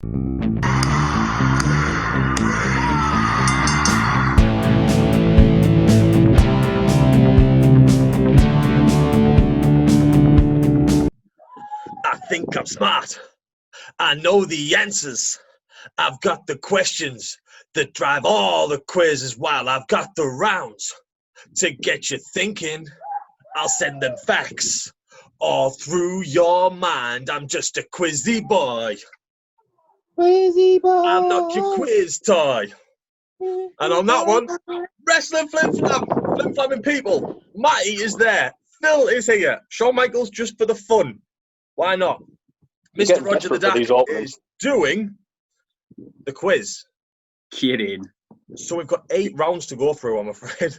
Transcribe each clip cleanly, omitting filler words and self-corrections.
I think I'm smart. I know the answers. I've got the questions that drive all the quizzes while I've got the rounds to get you thinking. I'll send them facts all through your mind. I'm just a quizzy boy. Quizzy boy. I'm not your quiz toy. And on that one, Wrestling Flim Flam, Flim Flamming people. Matty is there. Phil is here. Shawn Michaels just for the fun. Why not? Mr. Roger the Duck is doing the quiz. Kidding. So we've got 8 rounds to go through, I'm afraid.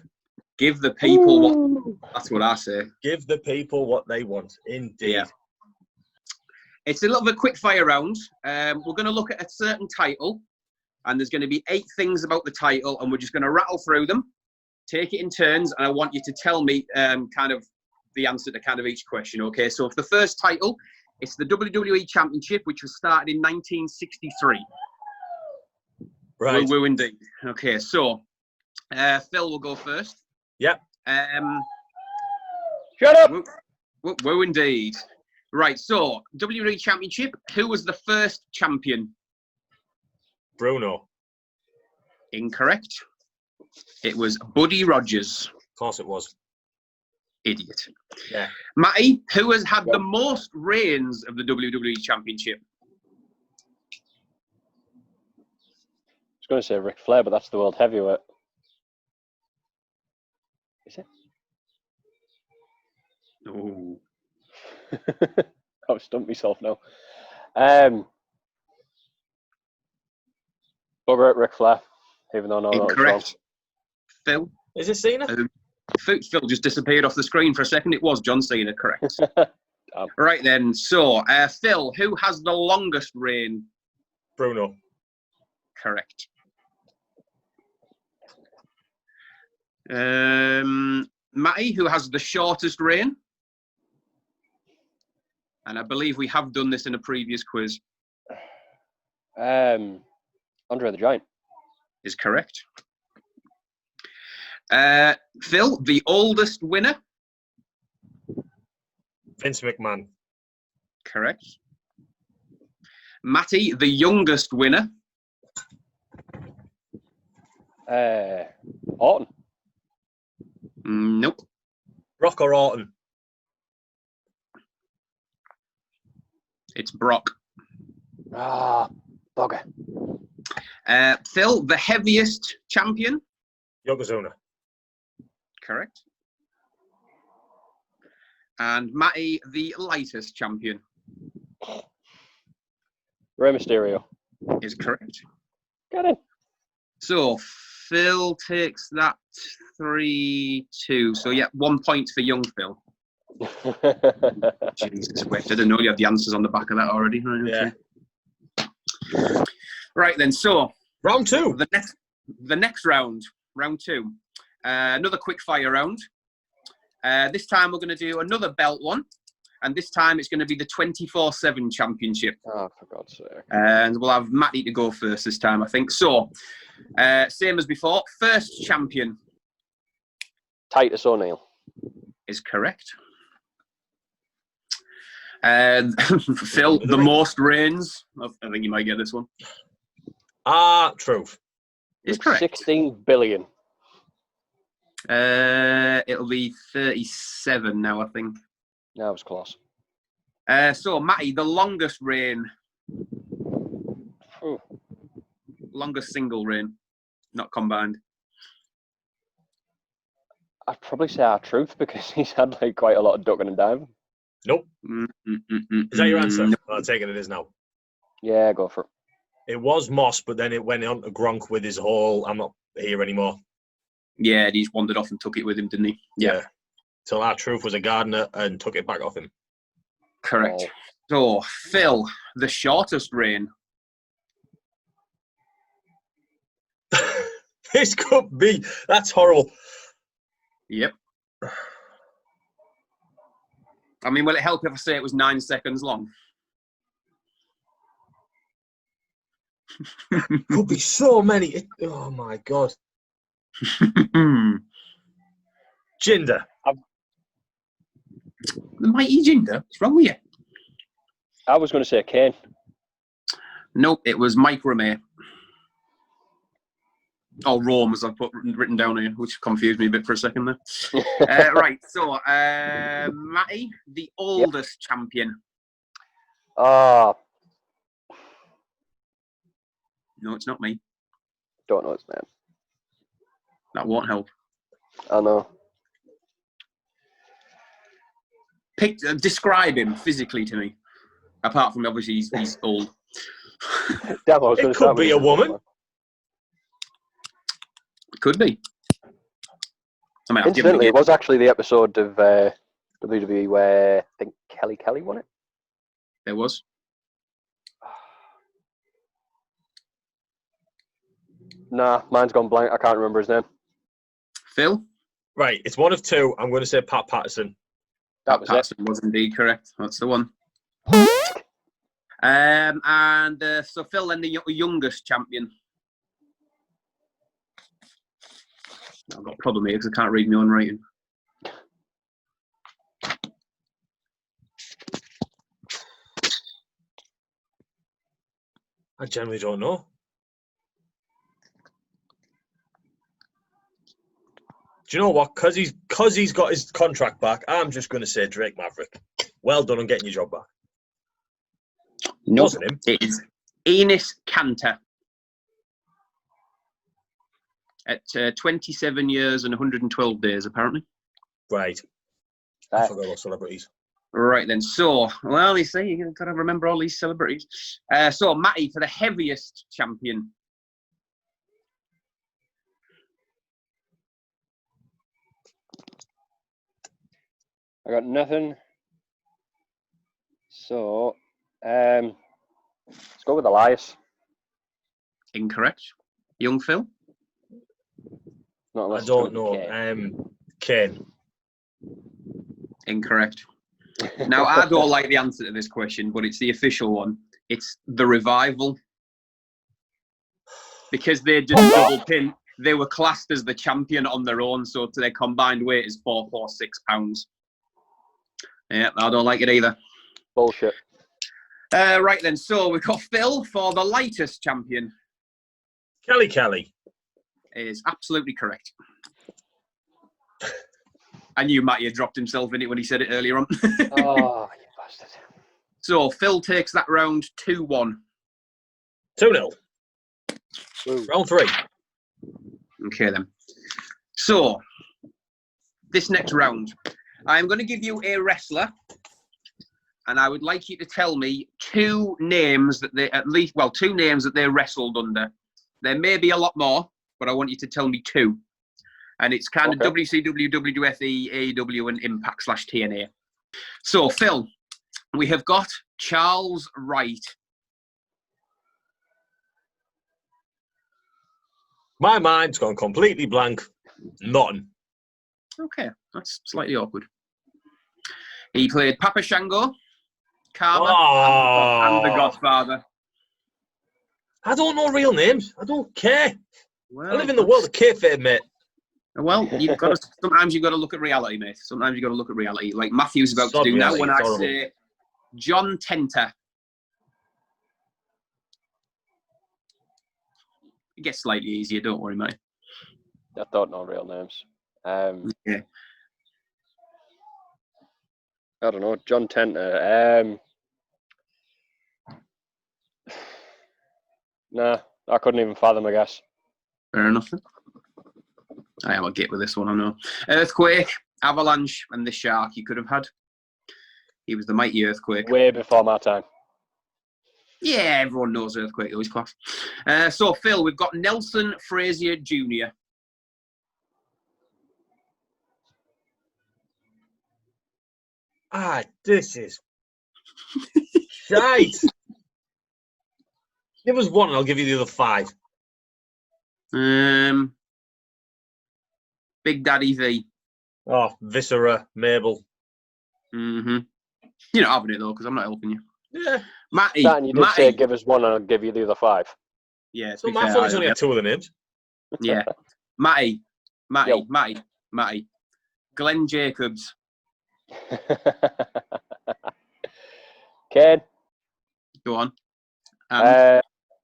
Give the people what... That's what I say. Give the people what they want. Indeed. Yeah. It's a little bit quick fire round. We're going to look at a certain title, and there's going to be 8 things about the title, and we're just going to rattle through them, take it in turns, and I want you to tell me kind of the answer to kind of each question, okay? So for the first title, it's the WWE Championship, which was started in 1963. Right. Woo indeed. Okay, so Phil will go first. Yep. Shut up. Woo indeed. Right, so WWE Championship, who was the first champion? Bruno. Incorrect. It was Buddy Rogers. Of course it was. Idiot. Yeah. Matty, who has had the most reigns of the WWE Championship? I was going to say Ric Flair, but that's the world heavyweight. Is it? Oh. I've stumped myself now. Bugger it, Ric Flair. Even though no, incorrect. Phil? Is it Cena? Phil just disappeared off the screen for a second. It was John Cena, correct. Right then, so Phil, who has the longest reign? Bruno. Correct. Matty, who has the shortest reign? And I believe we have done this in a previous quiz. Andre the Giant. Is correct. Phil, the oldest winner? Vince McMahon. Correct. Matty, the youngest winner? Orton. Nope. Brock or Orton? It's Brock. Ah, bugger. Phil, the heaviest champion? Yokozuna. Correct. And Matty, the lightest champion? Rey Mysterio. Is correct. Got it. So Phil takes that 3-2. So yeah, 1 point for young Phil. Jesus, wait, I didn't know you had the answers on the back of that already. Right, Yeah. Right then, so round 2. The next round, round 2. Another quick fire round. This time we're going to do another belt one, and this time it's going to be the 24/7 championship. Oh, for God's sake! And we'll have Matty to go first this time, I think. So, same as before. First champion Titus O'Neil is correct. Phil, the most reigns. I think you might get this one. Truth. Is correct. 16 billion. It'll be 37 now, I think. That was close. So, Matty, the longest reign. Ooh. Longest single reign, not combined. I'd probably say R-Truth because he's had like quite a lot of ducking and diving. Nope. Is that your answer? Well, I'm taking it is now. Yeah, go for it. It was Moss, but then it went on to Gronk with his whole "I'm not here anymore." Yeah, he just wandered off and took it with him, didn't he? Yeah. Till R-Truth was a gardener and took it back off him. Correct. So, Phil, the shortest reign. This could be. That's horrible. Yep. I mean, will it help if I say it was 9 seconds long? Could be so many. Oh my God. Jinder. The mighty Jinder. What's wrong with you? I was going to say Kane. Nope, it was Mike Ramey. Oh, Rome, as I've written down here, which confused me a bit for a second there. Right, so, Matty, the oldest champion. Ah, No, it's not me. don't know his name. That won't help. I know. Describe him physically to me. Apart from, obviously, he's old. Damn, I was It gonna could start be with a woman. Could be. I mean, I've given Incidentally, it. it was actually the episode of WWE where I think Kelly won it. There was. Nah, mine's gone blank. I can't remember his name. Phil? Right, it's one of two. I'm going to say Pat Patterson. That was Patterson was indeed correct. That's the one. So Phil, then the youngest champion. I've got a problem here because I can't read my own writing. I generally don't know. Do you know what? Because he's got his contract back, I'm just going to say Drake Maverick. Well done on getting your job back. Nope. Wasn't him. It is Enos Cantor. At 27 years and 112 days, apparently. Right. I forgot those celebrities. Right then. So, well, you see, you've got to remember all these celebrities. So, Matty, for the heaviest champion. I got nothing. So, let's go with Elias. Incorrect. Young Phil? Not I unless don't it's know. Kane. Kane. Incorrect. Now, I don't like the answer to this question, but it's the official one. It's the Revival. Because they just double pin, they were classed as the champion on their own, so their combined weight is 446 pounds. Yeah, I don't like it either. Bullshit. Right then, so we've got Phil for the lightest champion. Kelly. Is absolutely correct. I knew Matty had dropped himself in it when he said it earlier on. Oh, you bastard. So Phil takes that round 2-1. 2-0. Round 3. Okay then. So this next round, I'm going to give you a wrestler, and I would like you to tell me two names that they wrestled under. There may be a lot more, but I want you to tell me two. And it's kind of WCW, WWF, AEW, and Impact/TNA. So, Phil, we have got Charles Wright. My mind's gone completely blank. Nothing. Okay, that's slightly awkward. He played Papa Shango, Karma, and the Godfather. I don't know real names. I don't care. Well, I live in the world of kayfabe, mate. Well, sometimes you've got to look at reality, mate. Sometimes you've got to look at reality, like Matthew's about to do now when I say John Tenter. It gets slightly easier, don't worry, mate. I don't know real names. Yeah. I don't know. John Tenter. Nah, I couldn't even fathom, I guess. Fair enough. I am a git with this one, I know. Earthquake, Avalanche, and the Shark you could have had. He was the mighty Earthquake. Way before my time. Yeah, everyone knows Earthquake, though, he's class. So, Phil, we've got Nelson Frazier Jr. This is shite. Give us one and I'll give you the other 5. Big Daddy V. Oh, Viscera, Mabel. Mm-hmm. You're not having it, though, because I'm not helping you. Yeah. Matty. You did say give us one and I'll give you the other 5. Yeah. So my thought he's only had two of the names. Yeah. Matty. Yo. Glenn Jacobs. Kane. Go on.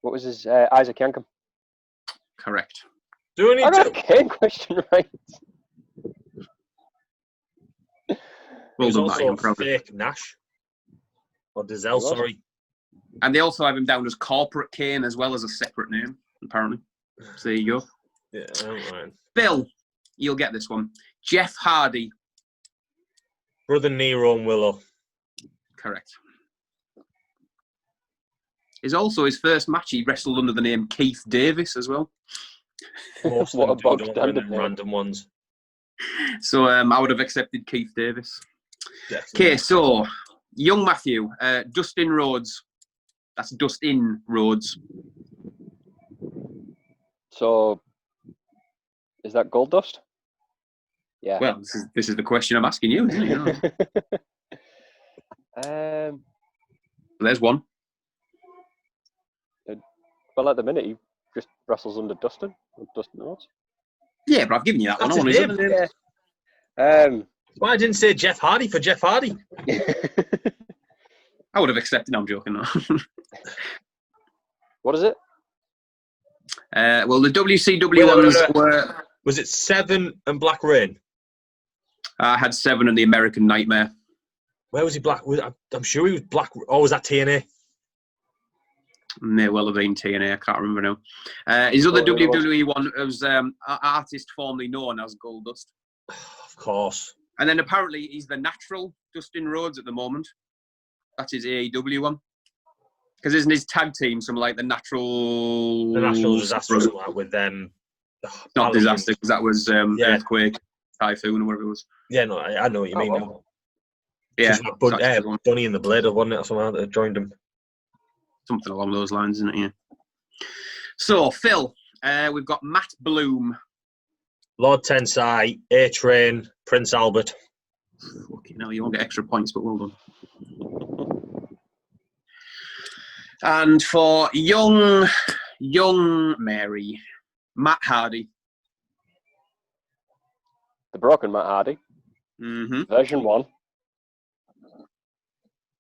What was his Isaac Yankum? Correct. Do we I need got a to? Kane question right. Well He's done, Matty. also I'm proud of you. fake Nash. Or Dizelle, He was? sorry. And they also have him down as Corporate Kane as well as a separate name, apparently. So there you go. Yeah, I don't mind. Bill, you'll get this one. Jeff Hardy. Brother Nero and Willow. Correct. Is also his first match. He wrestled under the name Keith Davis as well. Most What of a them bog do, don't standard they, name. random ones. So I would have accepted Keith Davis. Definitely. Okay, so young Matthew, Dustin Rhodes. That's Dustin Rhodes. So, is that Gold Dust? Yeah. Well, this is the question I'm asking you, isn't it? You know? There's one. Well, at the minute, he just wrestles under Dustin Rhodes. Yeah, but I've given you that That's one. his Isn't name. it? Yeah. Why I didn't say Jeff Hardy for Jeff Hardy? I would have accepted. No, I'm joking. No. What is it? Well, the WCW Wait, ones wait. were. Was it Seven and Black Rain? I had 7 and the American Nightmare. Where was he black? I'm sure he was black. Oh, was that TNA? May well have been TNA. I can't remember now. His other WWE one was artist formerly known as Goldust. Of course. And then apparently he's the natural Dustin Rhodes at the moment. That's his AEW one. Because isn't his tag team some like the natural... The National Disaster or something like with them. Not Disaster, because that was Yeah. Earthquake, Typhoon, or whatever it was. Yeah, no, I know what you mean. Oh, Now. Yeah, Just like Bunny and the Blade, wasn't it? Or something like that joined him. something along those lines, isn't it? Yeah. So, Phil, we've got Matt Bloom. Lord Tensai, A-Train, Prince Albert. Fucking hell, you won't get extra points, but well done. And for young Mary, Matt Hardy. The Broken Matt Hardy. Mm-hmm. Version 1.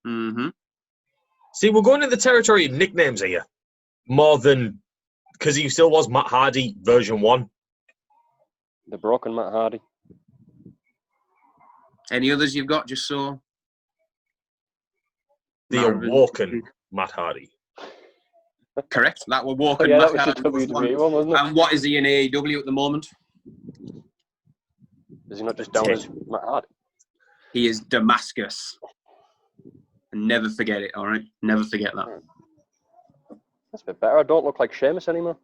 Mm-hmm. See, we're going in the territory of nicknames here. More than... Because he still was Matt Hardy, version 1. The Broken Matt Hardy. Any others you've got, just so... The Marvin. Awoken Matt Hardy. Correct. That were Walker. Yeah, that Matt was the Hardy was WWE one. one, wasn't it? And what is he in AEW at the moment? Is he not just down as Matt Hardy? He is Damascus. And never forget it, all right? Never forget that. That's a bit better. I don't look like Sheamus anymore.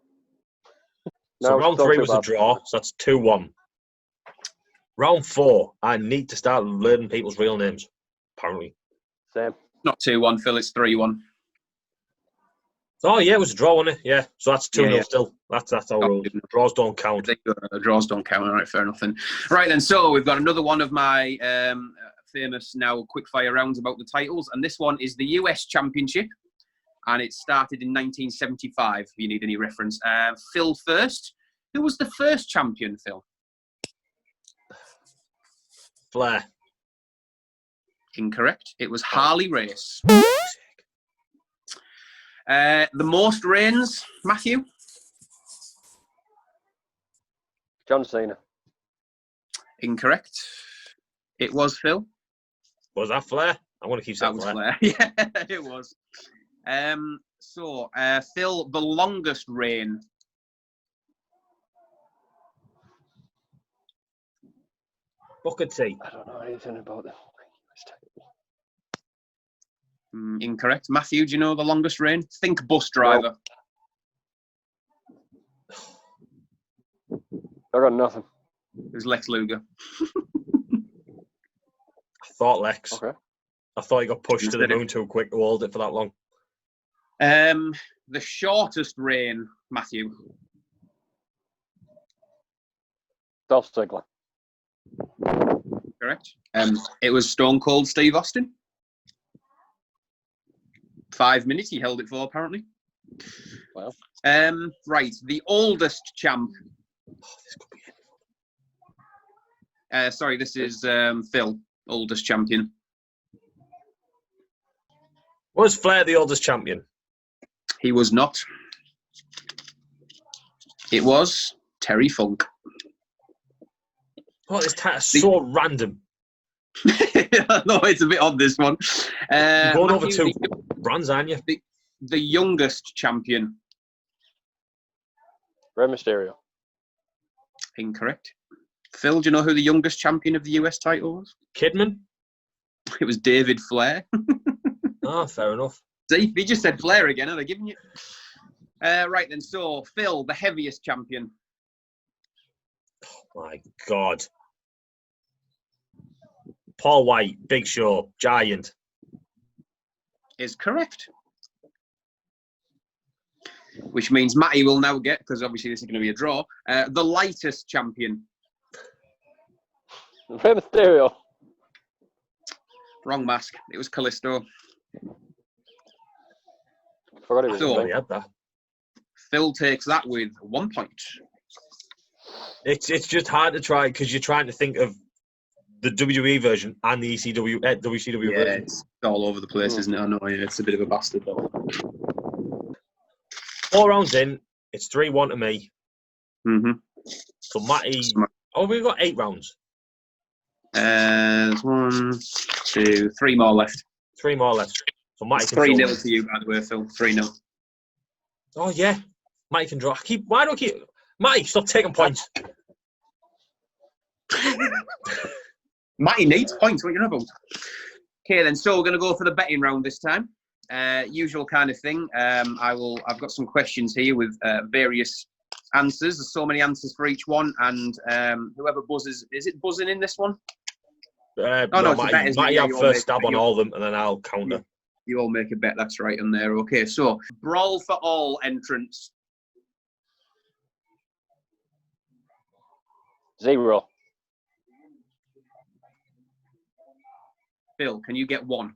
So No, round don't 3 feel was a bad. draw, so that's 2-1. Round 4, I need to start learning people's real names, apparently. Same. Not 2-1, Phil. It's 3-1. Oh, yeah, it was a draw, wasn't it? Yeah, so that's 2-0 Yeah. still. That's our rules. Draws don't count. Draws don't count. All right, fair enough then. Right then, so we've got another one of my famous now quickfire rounds about the titles, and this one is the US Championship, and it started in 1975, if you need any reference. Phil first. Who was the first champion, Phil? Flair. Incorrect. It was Harley Race. The most reigns, Matthew? John Cena. Incorrect. It was Phil. Was that Flair? I want to keep saying That was Flair. Flair. Yeah, it was. So, Phil, the longest reign. Booker T. I don't know anything about them. Incorrect. Matthew, do you know the longest reign? Think bus driver. I got nothing. It was Lex Luger. I thought Lex. Okay. I thought he got pushed to the moon too quick to hold it for that long. The shortest reign, Matthew. Dolph Ziggler. Correct. It was Stone Cold Steve Austin. 5 minutes he held it for, apparently. Well, Right, the oldest champ. Oh, this could be it. Sorry, this is Phil, oldest champion. Was Flair the oldest champion? He was not. It was Terry Funk. Oh, this title's so random. No, it's a bit odd, this one. You're going over Matthew, two brands, aren't you? the youngest champion. Rey Mysterio. Incorrect. Phil, do you know who the youngest champion of the US title was? Kidman? It was David Flair. Oh, fair enough. See, he just said Flair again, and I've given you. Right then, so Phil, the heaviest champion. Oh, my God. Paul White, Big Show, Giant. Is correct. Which means Matty will now get, because obviously this is going to be a draw, the lightest champion. Rey Mysterio. Wrong mask. It was Callisto. Forgot he was So- a He had that. Phil takes that with 1 point. It's just hard to try because you're trying to think of the WWE version and the WCW Yeah, version. it's all over the place, isn't it? I know, yeah, it's a bit of a bastard, though. 4 rounds in, it's 3-1 to me. Mm-hmm. So Matty, oh, we've got 8 rounds. There's 1, 2, 3 more left. 3 more left. So Matty It's can 3-0 draw. to you, by the way, Phil. 3-0. Oh yeah, Matty can draw. Why don't I keep? Matty, stop taking points. Matty needs points. What are you about? Okay, then. So we're going to go for the betting round this time. Usual kind of thing. I've got some questions here with various answers. There's so many answers for each one, and whoever buzzes, is it buzzing in this one? No, no, it's a bet, Matty, isn't it? Matty Yeah, have you all first make- stab on all of them, and then I'll counter. You all make a bet. That's right on there. Okay, so brawl for all entrance. 0. Phil, can you get 1?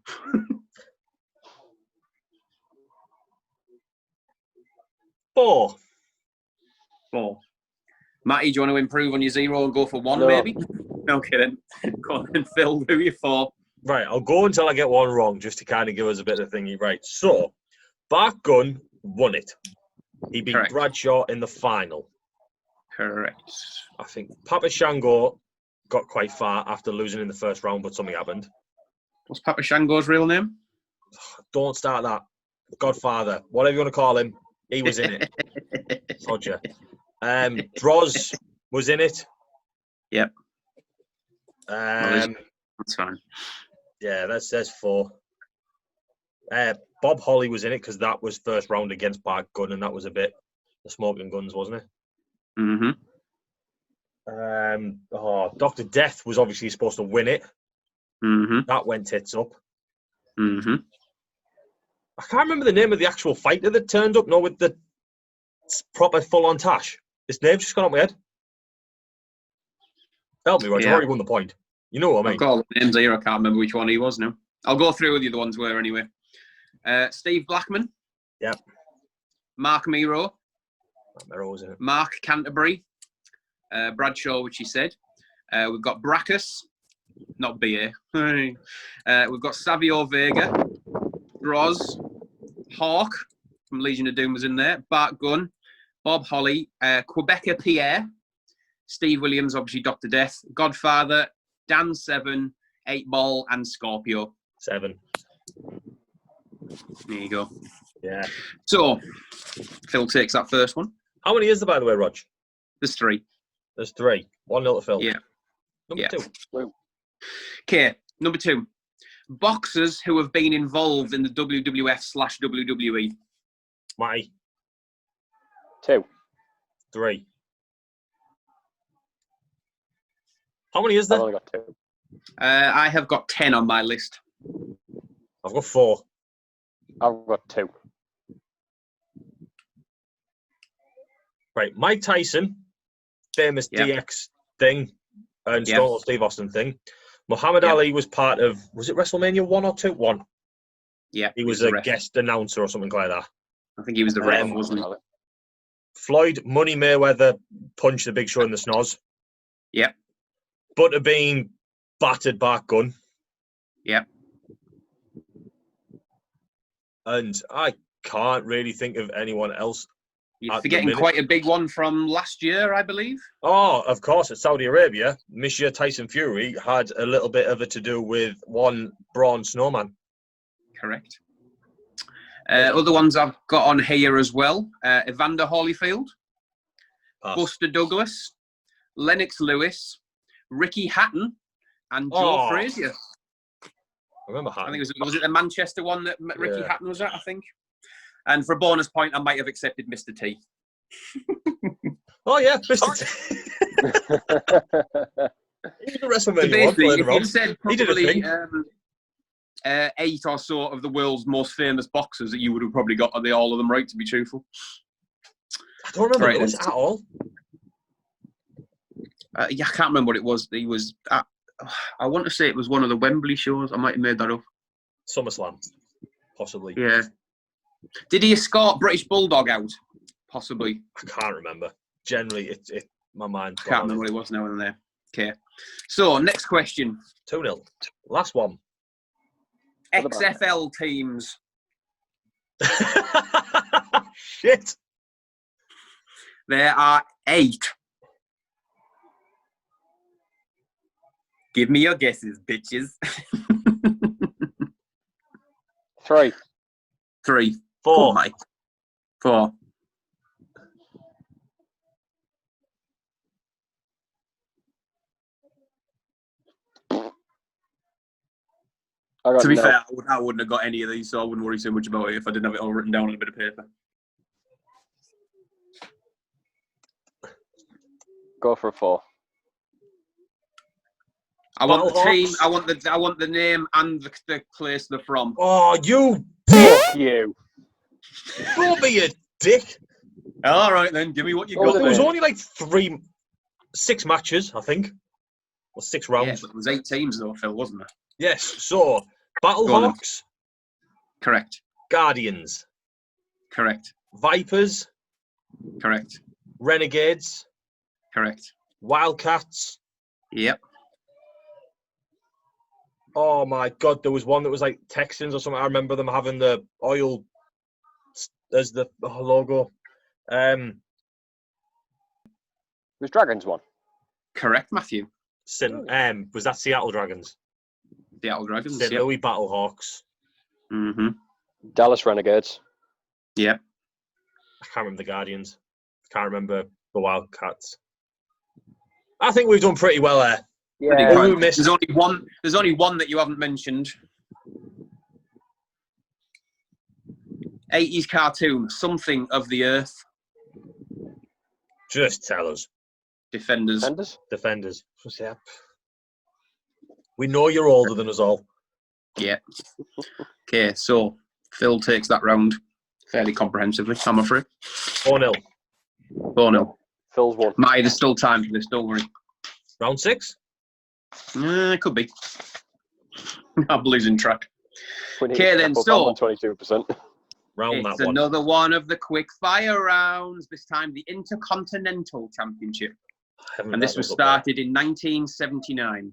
4. 4. Matty, do you want to improve on your 0 and go for 1, No. maybe? Okay, then. Go on, then, Phil. Who are you for? Right, I'll go until I get one wrong, just to kind of give us a bit of thingy. Right, so Bart Gunn won it. He beat Correct. Bradshaw in the final. Correct. I think Papa Shango got quite far after losing in the first round, but something happened. What's Papa Shango's real name? Don't start that. Godfather, whatever you want to call him, he was in it. Roger. Droz was in it. Yep. That's fine. Yeah, that's 4. Bob Holly was in it because that was first round against Bart Gunn, and that was a bit the smoking guns, wasn't it? Mm-hmm. Dr. Death was obviously supposed to win it. Mm-hmm. That went tits up. Mm-hmm. I can't remember the name of the actual fighter that turned up. No, with the proper full-on tash. His name's just gone up my head. Help me, Roger. Yeah. I've already won the point. You know what I I've mean? got all the names here. I can't remember which one he was now. I'll go through with you the ones were anyway. Steve Blackman. Yep. Mark Miro. Mero was in it. Mark Canterbury. Bradshaw, which he said. We've got Brackus. Not BA. We've got Savio Vega. Droz. Hawk from Legion of Doom was in there. Bart Gunn. Bob Holly. Quebecer Pierre. Steve Williams, obviously Dr. Death. Godfather. Dan Seven. 8 Ball and Scorpio. 7. There you go. Yeah. So, Phil takes that first one. How many is there, by the way, Rog? There's 3. There's 3. 1-0 to Phil. Yeah. Number Yeah. 2. Okay, number 2. Boxers who have been involved in the WWF/WWE. Matty. 2. 3. How many is I've there? only got 2. I have got 10 on my list. I've got 4. I've got 2. Right, Mike Tyson, famous Yeah. DX thing, and Yeah. Stone Cold Steve Austin thing. Muhammad Yeah. Ali was part of, was it WrestleMania 1 or 2? 1. Yeah. He was the a ref. guest announcer or something like that. I think he was the ref, wasn't he? Floyd Money Mayweather punched the Big Show in the snoz. Yep. Butterbean battered back gun. Yep. And I can't really think of anyone else. You're forgetting quite a big one from last year, I believe. Oh, of course, at Saudi Arabia, Monsieur Tyson Fury had a little bit of it to do with one Braun Snowman. Correct. Other ones I've got on here as well. Evander Holyfield, Buster Douglas, Lennox Lewis, Ricky Hatton, and Joe Frazier. I remember Hatton. I think was it the Manchester one that Ricky Hatton was at, I think? And for a bonus point, I might have accepted Mr. T. Oh, yeah, Mr. T. He was a WrestleMania Basically, if you'd said probably 8 or so of the world's most famous boxers, that you would have probably got all of them right, to be truthful. I don't remember Lewis at all. Yeah, I can't remember what it was. He was at, I want to say it was one of the Wembley shows. I might have made that up. SummerSlam, possibly. Yeah. Did he escort British Bulldog out? Possibly. I can't remember. Generally, my mind. I can't remember what it was now and there. Okay. So, next question. 2-0. Last one. XFL teams. Shit. There are 8. Give me your guesses, bitches. 3. 3. 4. Oh, Mike. 4. To be fair, I wouldn't have got any of these, so I wouldn't worry so much about it if I didn't have it all written down on a bit of paper. Go for a 4. I want the team. I want the name and the place they're from. Oh, you dick! You. Don't be a dick. All right then, give me what you got. There was only like 6 matches, I think, or 6 rounds. Yeah, but there was 8 teams though, Phil, wasn't there? Yes. So Battlehawks. Correct. Guardians. Correct. Vipers. Correct. Renegades. Correct. Wildcats. Yep. Oh my God, there was one that was like Texans or something. I remember them having the oil as the logo. Was Dragons one? Correct, Matthew. Was that Seattle Dragons? Seattle Dragons. St. Louis Battlehawks. Mm-hmm. Dallas Renegades. Yep. I can't remember the Guardians. I can't remember the Wildcats. I think we've done pretty well there. Yeah. There's only one that you haven't mentioned. 80s cartoon, Something of the Earth. Just tell us. Defenders. Yeah. We know you're older than us all. Yeah. Okay, so Phil takes that round fairly comprehensively, I'm afraid. 4-0. 4-0. Phil's won. Matty, there's still time for this, don't worry. Round 6? It could be. I'm losing track. Okay, then, so 22%. It's another one of the quick fire rounds, this time the Intercontinental Championship. And this was started in 1979.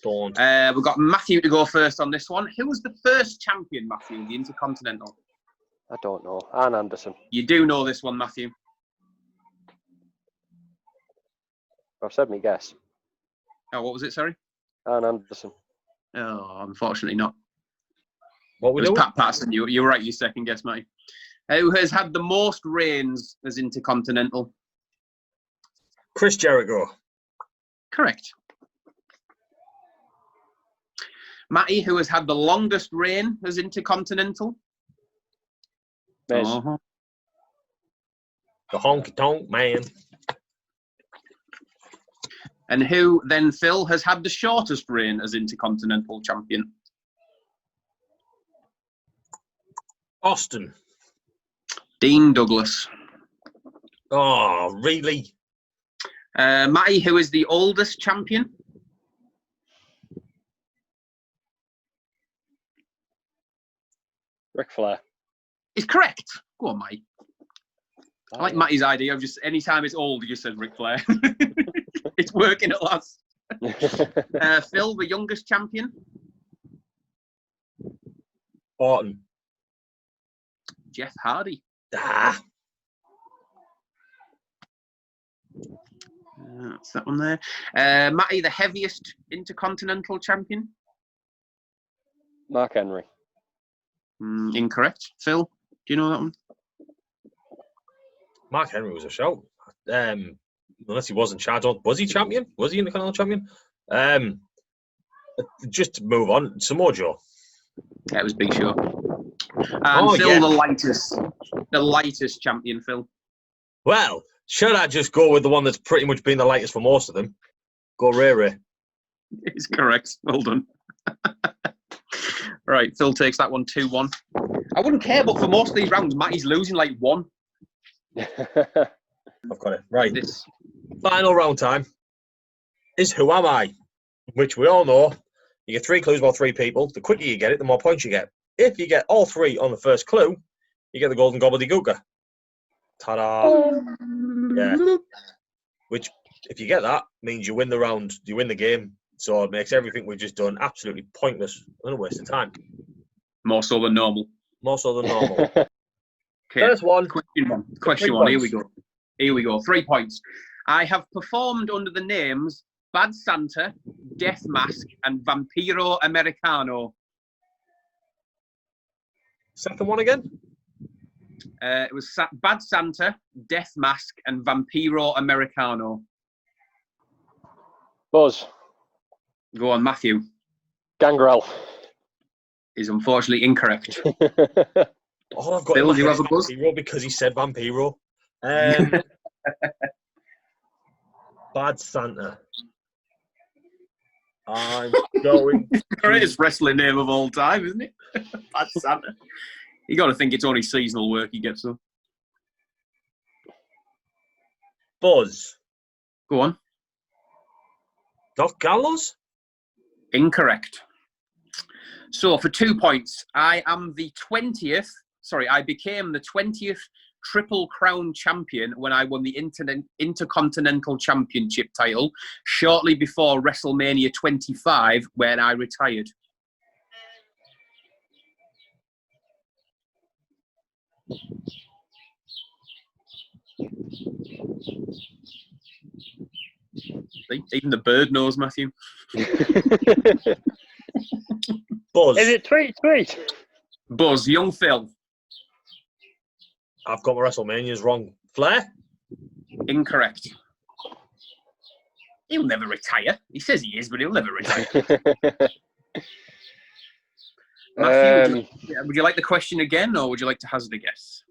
We've got Matthew to go first on this one. Who was the first champion, Matthew, in the Intercontinental? I don't know. Arn Anderson. You do know this one, Matthew. I've said me guess. Oh, what was it, sorry? Arn Anderson. Oh, unfortunately not. What we it was doing? Pat Patterson. You were right, your second guess, Matty. Who has had the most reigns as Intercontinental? Chris Jericho. Correct. Matty, who has had the longest reign as Intercontinental? Miz. Uh-huh. The honky-tonk man. And who then, Phil, has had the shortest reign as Intercontinental Champion? Austin. Dean Douglas. Oh, really? Matty, who is the oldest champion? Ric Flair. Is correct. Go on, Mike. I like Matty's idea of just anytime it's old, he just says Ric Flair. It's working at last. Phil, the youngest champion. Orton. Jeff Hardy. Ah. That's that one there. Matty, the heaviest intercontinental champion. Mark Henry. Incorrect. Phil, do you know that one? Mark Henry was a shout. Unless he wasn't champion. Was he champion? Was he Intercontinental champion? Just to move on, Samoa Joe. Yeah, it was Big Show. And Phil, yeah. the lightest champion, Phil. Well, should I just go with the one that's pretty much been the lightest for most of them? Go Ray Ray. It's correct. Well done. Right, Phil takes that one 2-1. I wouldn't care, but for most of these rounds, Matty's losing like 1. I've got it. Right. This. Final round time is Who Am I? Which we all know. You get 3 clues about 3 people. The quicker you get it, the more points you get. If you get all 3 on the first clue, you get the golden gobbledygooker. Ta-da! Yeah. Which, if you get that, means you win the round, you win the game. So it makes everything we've just done absolutely pointless and a waste of time. More so than normal. More so than normal. Okay. First one. Question one. Here we go. Here we go. 3 points. I have performed under the names Bad Santa, Death Mask, and Vampiro Americano. Second one again? It was Bad Santa, Death Mask, and Vampiro Americano. Buzz. Go on, Matthew. Gangrel. Is unfortunately incorrect. All I've got Bill, in my do you head have a is buzz? Vampiro because he said Vampiro. Bad Santa. I'm going. Greatest wrestling name of all time, isn't it? Bad Santa. You got to think it's only seasonal work he gets though. Buzz. Go on. Doc Gallows? Incorrect. So for 2 points, I became the 20th Triple Crown champion when I won the Intercontinental Championship title shortly before WrestleMania 25 when I retired. Even the bird knows, Matthew. Buzz. Is it Tweet? Buzz, young Phil. I've got my WrestleManias wrong. Flair? Incorrect. He'll never retire. He says he is, but he'll never retire. Matthew, would you like the question again, or would you like to hazard a guess?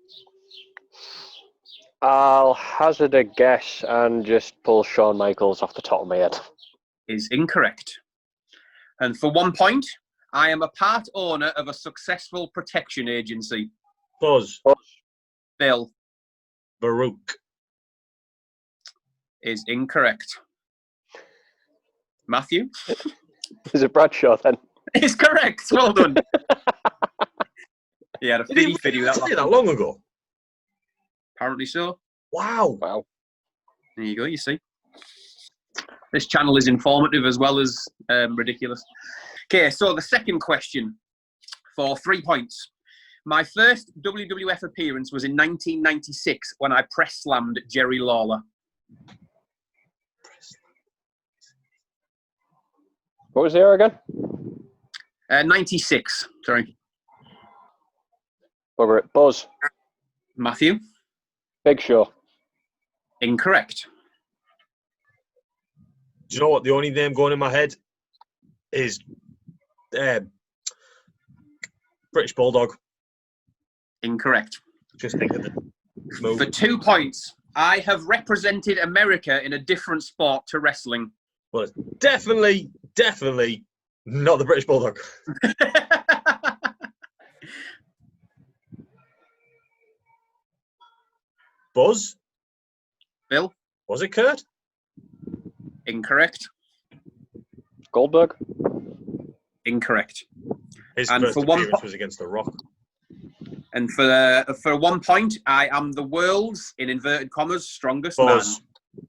I'll hazard a guess and just pull Shawn Michaels off the top of my head. Is incorrect. And for 1 point, I am a part owner of a successful protection agency. Buzz. Bill. Baruch. Is incorrect. Matthew? Is it Bradshaw then? Is correct. Well done. He had a Did he fiddy really say that long ago? Apparently so. Wow. There you go, you see. This channel is informative as well as ridiculous. Okay, so the second question for 3 points. My first WWF appearance was in 1996 when I press slammed Jerry Lawler. What was the year again? 96, sorry. Over it. Buzz. Matthew? Big Show. Incorrect. Do you know what? The only name going in my head is British Bulldog. Incorrect. Just think of the move. For 2 points, I have represented America in a different sport to wrestling. Well, it's definitely not the British Bulldog. Buzz? Bill? Was it Kurt? Incorrect. Goldberg. Incorrect. His And first for 1 appearance was against The Rock. And for 1 point, I am the world's, in inverted commas, strongest Buzz. man.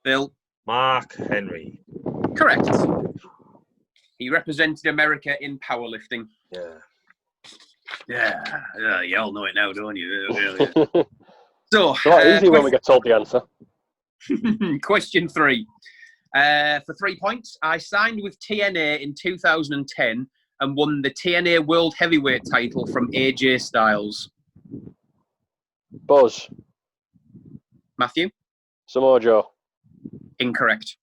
Bill. Mark Henry. Correct. He represented America in powerlifting. Yeah. Yeah, you all know it now, don't you? So, It's not easy when we get told the answer. question 3. For 3 points, I signed with TNA in 2010 and won the TNA World Heavyweight title from AJ Styles. Buzz. Matthew? Samoa Joe. Incorrect.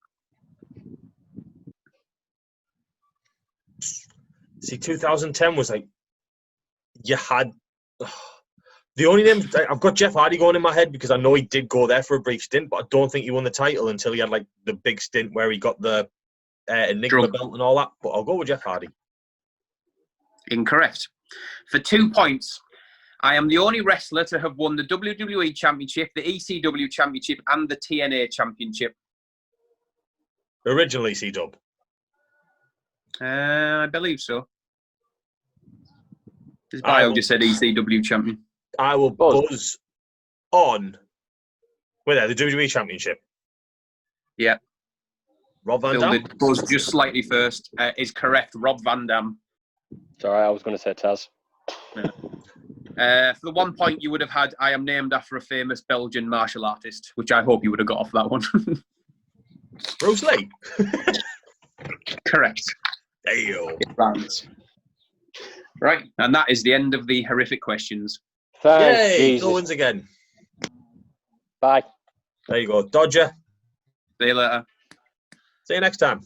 See, 2010 was like, you had... The only name... I've got Jeff Hardy going in my head because I know he did go there for a brief stint, but I don't think he won the title until he had like the big stint where he got the Enigma belt and all that. But I'll go with Jeff Hardy. Incorrect. For 2 points, I am the only wrestler to have won the WWE Championship, the ECW Championship, and the TNA Championship. Originally, C-Dub. I believe so. His bio just said ECW champion. I will buzz on. Wait there, the WWE Championship. Yeah. Rob Van Bill Dam. did buzz just slightly first. Is correct. Rob Van Dam. It's all right. I was going to say Taz. For the 1 point you would have had, I am named after a famous Belgian martial artist, which I hope you would have got off that one. Bruce Lee. Correct. Ayo. Right, and that is the end of the horrific questions. Thank Yay! Jesus. No wins again. Bye. There you go. Dodger. See you later. See you next time.